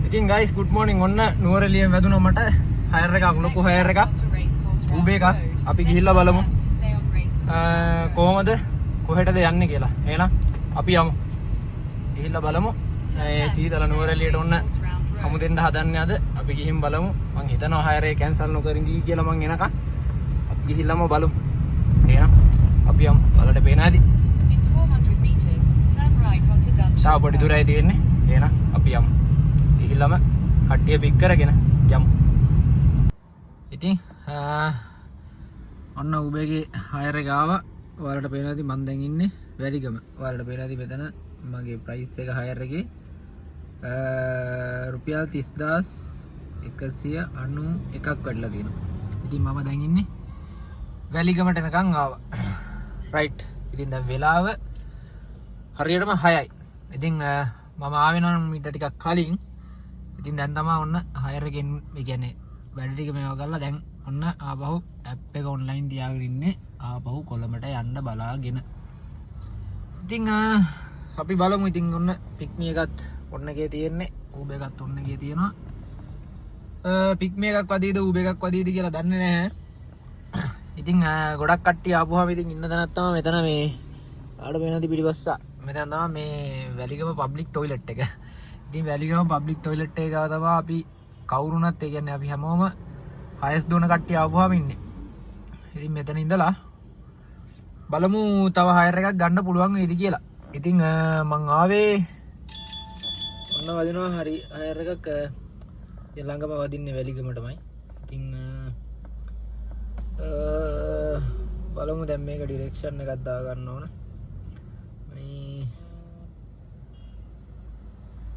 ඉතින් guys good morning ඔන්න නුවරඑළියෙන් වැදුනා මට හයර් එකක් ලොකු හයර් එකක් ඌබේ එකක් අපි ගිහිල්ලා බලමු කොහමද කොහෙටද යන්නේ කියලා. එහෙනම් අපි යමු. ගිහිල්ලා බලමු. සීතල නුවරඑළියට ඔන්න සමුදෙන්න හදන්නේ අද. අපි ගිහින් බලමු. මං හිතනවා හයර් එක කැන්සල් නොකර ඉඳී කියලා මං එනකන්. අපි ගිහිල්ලාම බලමු. එහෙනම් අපි යමු. බලට පේන ඇති. තාම පොඩි දුරයි තියෙන්නේ. එහෙනම් අපි යමු. ගිහිල්ලාම කට්ටිය පික් කරගෙන යමු. ඉතින් ඔන්න උබේගේ හයර් එක ආවා. ඔයාලට පේන ඇති මම දැන් ඉන්නේ වැලිගම. ඔයාලට පේන ඇති මෙතන මගේ ප්‍රයිස් එක හයර් එකේ රුපියල් 30191ක් වැඩිලා තියෙනවා. ඉතින් මම දැන් ඉන්නේ වැලිගමට එනකන් ආවා. රයිට්. ඉතින් දැන් වෙලාව හරියටම 6යි. ඉතින් මම ආවේ නම් මීට ටිකක් කලින්. ඉතින් දැන් තමයි ඔන්න හයර් එකෙන් ඒ කියන්නේ වැඩ ටික මේවා කරලා දැන් ඔන්න ආපහු ඇප් එක ඔන්ලයින් තියාගෙන ඉන්නේ ආපහු කොළඹට යන්න බලාගෙන. ඉතින් අපි බලමු. ඉතින් ඔන්න පික්මි එකත් ඔන්න එකේ තියෙන්නේ. ඌබ එකත් ඔන්න එකේ තියෙනවා. පික්මි එකක් වදීද ඌබ එකක් වදීද කියලා දන්නේ නැහැ. ඉතින් ගොඩක් කට්ටිය ආපුවාම ඉතින් ඉන්න තැනක් තමයි මෙතන මේ ආඩ වෙනදි පිටිපස්සා. මෙතන තමයි මේ වැලිගම පබ්ලික් টয়ලට් එක. ඉතින් වැලිගම පබ්ලික් টয়ලට් එක ගාව තමයි අපි කවුරුණත් ඒ කියන්නේ අපි හැමෝම හයස් දෝන කට්ටිය ආපුවාම ඉන්නේ. ඉතින් මෙතන ඉඳලා බලමු තව හයර් එකක් ගන්න පුළුවන් වේද කියලා. ඉතින් මං ආවේ ඔන්න වදිනවා හරි හයර් එකක් ළඟම වදින්නේ වැලිගමටමයි. ඉතින් බලමු දැන් මේක ඩිරෙක්ෂන් එකක් දා ගන්න ඕන. මේ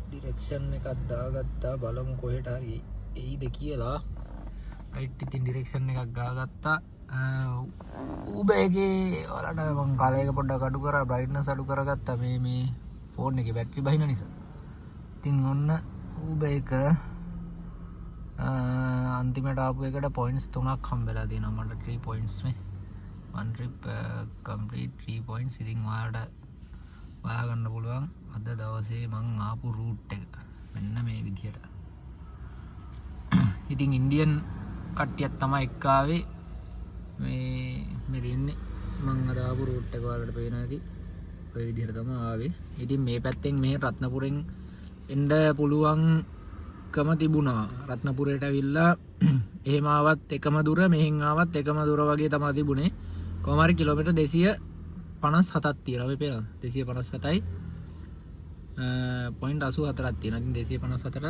ඩිරෙක්ෂන් එකක් දාගත්තා. බලමු කොහෙට හරි එයිද කියලා. රයිට්. ඉතින් ඩිරෙක්ෂන් එකක් ගාගත්තා. ඌබේගේ ඔයාලට මම කාලයක පොඩ්ඩක් අඩු කරා බ්‍රයිට්නස් අඩු කරගත්තා මේ ෆෝන් එකේ බැටරි බහින නිසා. ඉතින් ඔන්න ඌබේ එක අන්තිමට ආපු එකට පොයින්ට්ස් 3ක් හම්බෙලා තියෙනවා මට. 3 points මේ one trip complete 3 points. ඉතින් ඔයාලට බලා ගන්න පුළුවන් අද දවසේ මං ආපු රූට් එක මෙන්න මේ විදියට. ඉතින් ඉන්දියන් කට්ටියක් තමයි එක්ක ආවේ. මේ ඉන්නේ මං අද ආපු රූට් එක ඔයාලට පේන ඇති. ඔය විදිහට තමයි ආවේ. ඉතින් මේ පැත්තෙන් මේ රත්නපුරෙන් එන්න පුළුවන්කම තිබුණා. රත්නපුරයට ඇවිල්ලා එහෙම ආවත් එකම දුර මෙහෙන් ආවත් එකම දුර වගේ තමයි තිබුණේ. කොහොම හරි කිලෝමීටර් 257ක් තියෙනවා. මේ පේනවද? 257යි 0.84ක් තියෙනවා. ඉතින් 257ට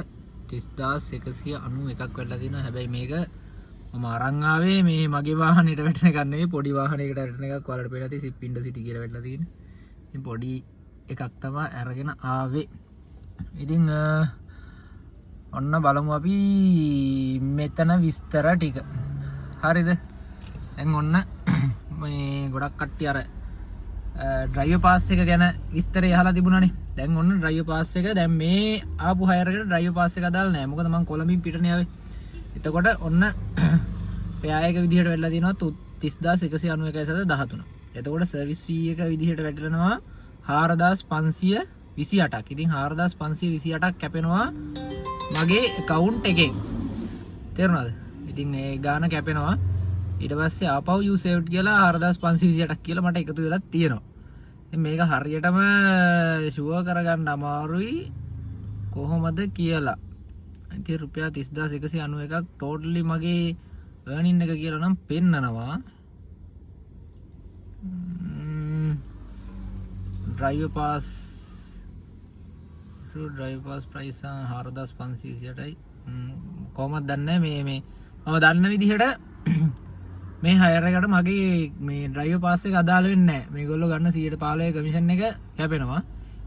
30191ක් වෙලා තියෙනවා. හැබැයි මේක මම අරන් ආවේ මේ මගේ වාහනේට වැටෙන එකක් නෙවෙයි. පොඩි වාහනයකට වැටෙන එකක්. ඔයාලට පේලා තියෙයි සිප්පින්ඩ සිටි කියලා වැටලා තියෙන්නේ. ඉතින් පොඩි එකක් තමයි අරගෙන ආවේ. ඉතින් ඔන්න බලමු අපි මෙතන විස්තර ටික. හරිද? දැන් ඔන්න මේ ගොඩක් කට්ටිය අර ඩ්‍රයිවර් පාස් එක ගැන විස්තරය අහලා තිබුණානේ. දැන් ඔන්න ඩ්‍රයිවර් පාස් එක දැන් මේ ආපු හයර් එකට ඩ්‍රයිවර් පාස් එක දාලා නැහැ. මොකද මම කොළඹින් පිටනේ ආවේ. එතකොට ඔන්න පෑයක විදිහට වෙලා තියෙනවා 30191.13. එතකොට සර්විස් ෆී එක විදිහට වැටෙනවා 4528ක්. ඉතින් 4528ක් කැපෙනවා මගේ account එකෙන්. තේරුණාද? ඉතින් ඒ ගාන කැපෙනවා. ඊට පස්සේ ආපහු you saved කියලා 4528ක් කියලා මට එකතු වෙලා තියෙනවා. ඉතින් මේක හරියටම ෂුවර් කරගන්න අමාරුයි කොහොමද කියලා. ඉතින් රුපියල් 30191ක් ටෝටලි මගේ earning එක කියලා නම් පෙන්නනවා. driver pass price 4528යි. කොහොමද දන්නේ මේ මම දන්න විදිහට මේ හයර් එකට මගේ මේ ඩ්‍රයිවර් පාස් එක අදාළ වෙන්නේ නැහැ. මේගොල්ලෝ ගන්න 115 කමිෂන් එක කැපෙනවා.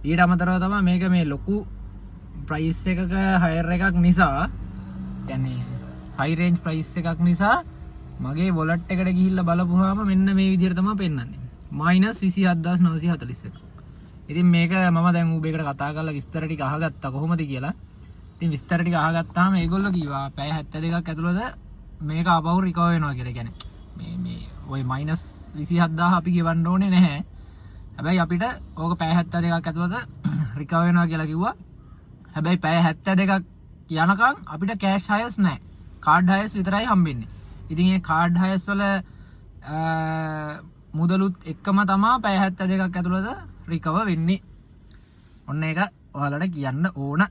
ඊට අමතරව තමයි මේක මේ ලොකු ප්‍රයිස් එකක හයර් එකක් නිසා, يعني හයි රේන්ජ් ප්‍රයිස් එකක් නිසා මගේ වොලට් එකට ගිහිල්ලා බලපුවාම මෙන්න මේ විදිහට තමයි පෙන්නන්නේ. -27941. ඉතින් මේක මම දැන් ඌබේකට කතා කරලා විස්තර ටික අහගත්තා කොහොමද කියලා. ඉතින් විස්තර ටික අහගත්තාම ඒගොල්ලෝ කිව්වා පැය 72ක් ඇතුළත මේක ආපහු රිකවර් වෙනවා කියලා. කියන්නේ මේ ওই -27000 අපි ගෙවන්න ඕනේ නැහැ. හැබැයි අපිට ඕක පැය 72ක් ඇතුළත රිකවර් වෙනවා කියලා කිව්වා. හැබැයි පැය 72ක් යනකම් අපිට කෑෂ් හයර්ස් නැහැ. කාඩ් හයර්ස් විතරයි හම්බෙන්නේ. ඉතින් මේ කාඩ් හයර්ස් වල මුදලුත් එක්කම තමා පැය 72ක් ඇතුළත රිකවර් වෙන්නේ. ඔන්න ඒක ඔයාලට කියන්න ඕන.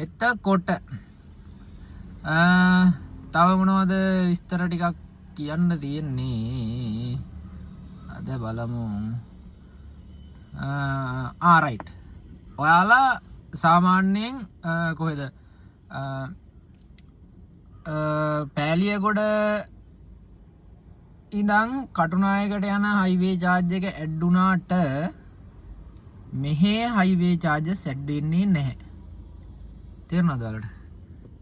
එතකොට තව මොනවද විස්තර ටිකක් කියන්න තියෙන්නේ. අද බලමු. රයිට්. ඔයාලා සාමාන්‍යයෙන් කොහෙද පෑලියගොඩ ඉඳන් කටුනායකට යන හයිවේ චාර්ජ් එක ඇඩ් වුණාට මෙහි හයිවේ චාර්ජස් ඇඩ් වෙන්නේ නැහැ. තේරුණාද ඔයාලට?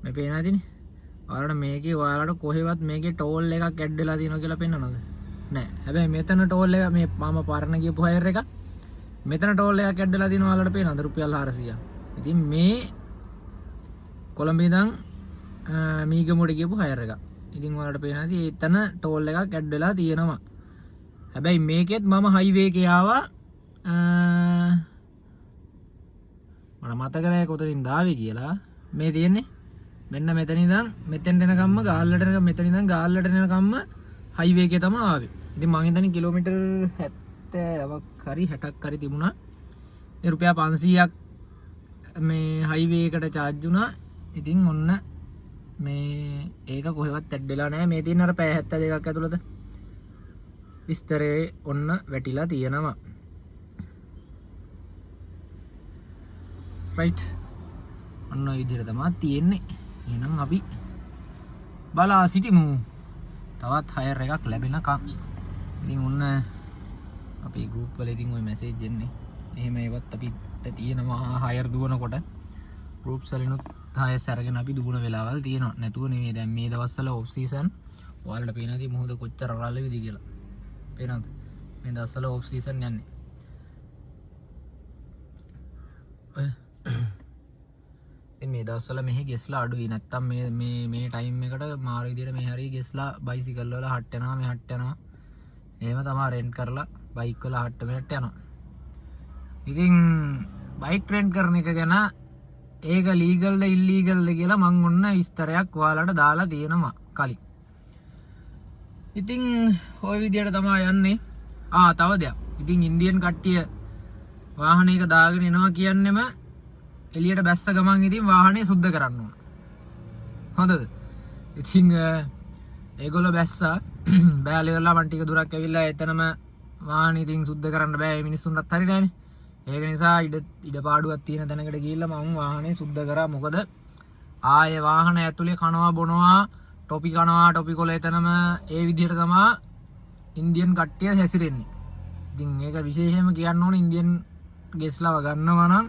මේ පේනවා තියෙන්නේ. ඔයාලට මේකේ ඔයාලට කොහෙවත් මේකේ ටෝල් එකක් ඇඩ් වෙලා තියෙනවා කියලා පෙන්නනවද? නැහැ. හැබැයි මෙතන ටෝල් එක මේ මම පාරණ ගියපු හයර් එක මෙතන ටෝල් එකක් ඇඩ් වෙලා තියෙනවා ඔයාලට පේනවද? රුපියල් 400ක්. ඉතින් මේ කොළඹ ඉඳන් මීගමුවට ගියපු හයර් එක. ඉතින් ඔයාලට පේනවා ඉතින් එතන ටෝල් එකක් ඇඩ් වෙලා තියෙනවා. හැබැයි මේකෙත් මම හයිවේ එකේ ආවා මට මතක නැහැ කොතනින්ද ආවේ කියලා. මේ තියෙන්නේ මෙන්න මෙතන ඉඳන් මෙතෙන් එනකම්ම ගාල්ලට එනකම් මෙතන ඉඳන් ගාල්ලට එනකම්ම හයිවේ එකේ තමයි ආවේ. ඉතින් මං හිතන්නේ කිලෝමීටර් 70ක් හරි 60ක් හරි තිබුණා. ඒ රුපියල් 500ක් මේ හයිවේ එකට charge වුණා. ඉතින් ඔන්න මේ ඒක කොහෙවත් ඇඩ් වෙලා නැහැ. මේ තියෙන අර පැය 72ක් ඇතුළත විස්තරේ ඔන්න වැටිලා තියෙනවා. රයිට්. ඔන්න ඔය විදිහට තමයි තියෙන්නේ. එහෙනම් අපි බලා සිටිමු. තවත් හයර් එකක් ලැබෙනකම්. ඉතින් ඔන්න අපේ ගෲප් වල ඉතින් ওই මැසේජ් එන්නේ. එහෙම ඒවත් අපිට තියෙනවා හයර් දුවනකොට. ගෲප්ස් වලිනුත් හයර්ස් අරගෙන අපි දුවන වෙලාවල් තියෙනවා. නැතුව නෙමෙයි. දැන් මේ දවස්වල ඔෆ් සීසන් ඔයාලට පේනවා ඉතින් මොහොත කොච්චර රළ වෙයිද කියලා. පේනවද? මේ දවස්වල ඔෆ් සීසන් යන්නේ. මේ දවස්වල මෙහි ගෙස්ලා අඩුයි. නැත්තම් මේ ටයිම් එකට මාර විදියට මේ හරිය ගෙස්ලා බයිසිකල් වල හට් යනවා මේ හට් යනවා. එහෙම තමයි රෙන්ට් කරලා බයික් වල හට් මෙහෙට යනවා. ඉතින් බයික් රෙන්ට් කරන එක ගැන ඒක ලීගල්ද ඉල්ලීගල්ද කියලා මං ඔන්න විස්තරයක් ඔයාලට දාලා තියෙනවා කලින්. ඉතින් ওই විදියට තමයි යන්නේ. තව දෙයක්. ඉතින් ඉන්දියන් කට්ටිය වාහනයක දාගෙන එනවා කියන්නෙම එළියට බැස්ස ගමන් ඉතින් වාහනේ සුද්ධ කරන්න ඕන. හොඳද? ඉතින් ඒගොල්ලෝ බැස්සා බෑලේ වෙලා මන් ටික දුරක් ඇවිල්ලා එතනම වාහනේ ඉතින් සුද්ධ කරන්න බෑ. මේ මිනිස්සුන්ටත් හරි නෑනේ. ඒක නිසා ඉඩ පාඩුවක් තියෙන තැනකට ගිහිල්ලා මම වාහනේ සුද්ධ කරා. මොකද ආයේ වාහන ඇතුලේ කනවා බොනවා ටොපි කනවා ටොපි කොල එතනම ඒ විදිහට තමයි ඉන්දියන් කට්ටිය හැසිරෙන්නේ. ඉතින් ඒක විශේෂයෙන්ම කියන්න ඕනේ ඉන්දියන් ගෙස්ලව ගන්නවා නම්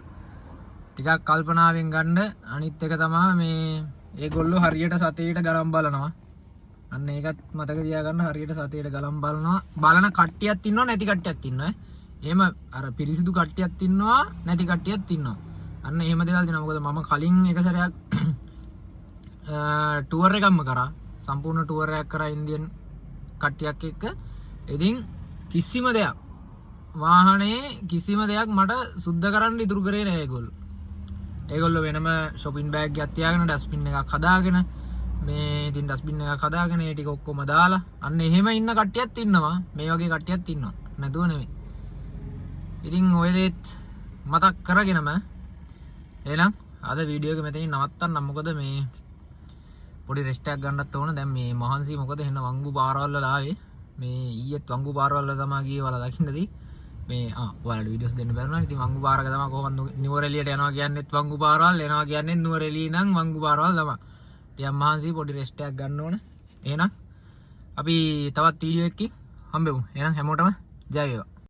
ටිකක් කල්පනාවෙන් ගන්න. අනිත් එක තමයි මේ ඒගොල්ලෝ හරියට සතේට ගලම් බලනවා. අන්න ඒකත් මතක තියාගන්න. හරියට සතේට ගලම් බලනවා. බලන කට්ටියක් ඉන්නවා නැති කට්ටියක් ඉන්නවා. එහෙම අර පිරිසිදු කට්ටියක් ඉන්නවා නැති කට්ටියක් ඉන්නවා. අන්න එහෙම දේවල් තියෙනවා. මොකද මම කලින් එක සැරයක් ටුවර් එකක්ම කරා. සම්පූර්ණ ටුවර් එකක් කරා ඉන්දියන් කට්ටියක් එක්ක. ඉතින් කිසිම දෙයක් වාහනේ කිසිම දෙයක් මට සුද්ධ කරන්න ඉතුරු කරේ නැහැ ඒගොල්ලෝ. ඒගොල්ලෝ වෙනම shopping bag එකක් තියාගෙන ඩස්බින් එකක් හදාගෙන මේ ඉතින් ඩස්බින් එකක් හදාගෙන ඒ ටික ඔක්කොම දාලා අන්න එහෙම ඉන්න කට්ටියක් ඉන්නවා. මේ වගේ කට්ටියක් ඉන්නවා. නැතුව නෙමෙයි. ඉතින් ඔය දේත් මතක් කරගෙනම එහෙනම් අද වීඩියෝ එක මෙතනින් නවත්තන්නම්. මොකද මේ පොඩි රෙස්ට් එකක් ගන්නත් ඕන. දැන් මේ මහන්සි මොකද එන්න වංගු පාරවල් වල ආවේ. මේ ඊයේත් වංගු පාරවල් වල තමයි ගියේ වල දකින්නදී මේ ඔයාලට වීඩියෝස් දෙන්න බැරුණා. ඉතින් වංගු පාරක තමයි කොහොමද නුවරඑළියට යනවා කියන්නේත් වංගු පාරවල් එනවා කියන්නේ නුවරඑළිය නම් වංගු පාරවල් තමයි. ටිකක් මහන්සි පොඩි රෙස්ට් එකක් ගන්න ඕන. එහෙනම් අපි තවත් වීඩියෝ එකකින් හම්බෙමු. එහෙනම් හැමෝටම ජය වේවා.